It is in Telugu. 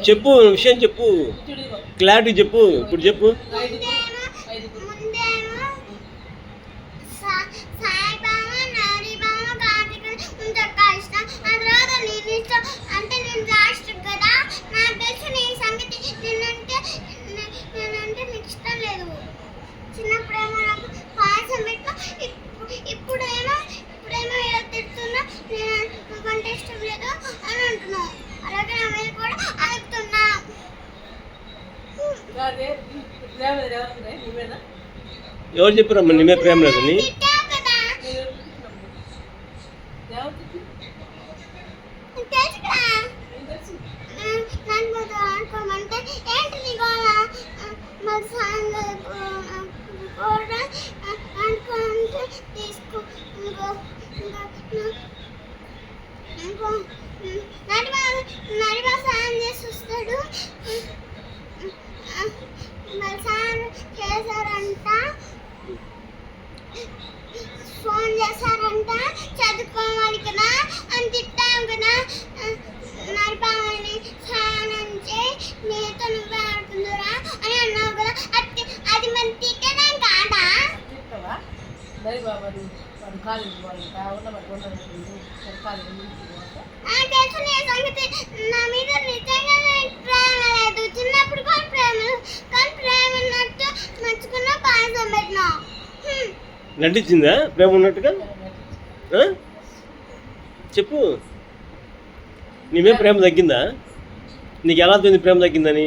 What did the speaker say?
చెప్పు విషయం చెప్పు, క్లారిటీ చెప్పు, ఇప్పుడు చెప్పు. చిన్నప్పుడేమో నాకు పాయసం పెట్టిన, ఇప్పుడేమో ఇలా తిడుతున్నా, నాకు అంటే ఇష్టం లేదు అని అంటున్నావు. అలాగే నా మీద కూడా అడుగుతున్నా. ఎవరు చెప్పారమ్మా నీ మీద ప్రేమ లేదని? అనుకోమంటే ఏంటి నీ గోళ? అనుకుంటే తీసుకో. నడిబా సాయం చేసి వస్తాడు. మరి సాయం చేశారంట, ఫోన్ చేశారంట, చదువుకోవాలి కదా అని తిట్టాం కదా. నడిపామని సాయం చేయి, నీతో నువ్వే ఆడుతుందిరా అని అన్నావు కదా. అది మరి తిట్టడం కాదా? తెలుసు నీ సంగతి. నా మీద నిజంగా ప్రేమ లేదు. చిన్నప్పుడు కూడా ప్రేమ, కానీ ప్రేమ ఉన్నట్టు నచ్చుకున్నా పాయసం పెట్టినా. నటించిందా ప్రేమ ఉన్నట్టుగా? చెప్పు, నీ మీద ప్రేమ తగ్గిందా? నీకు ఎలా తెలియదు ప్రేమ తగ్గిందని?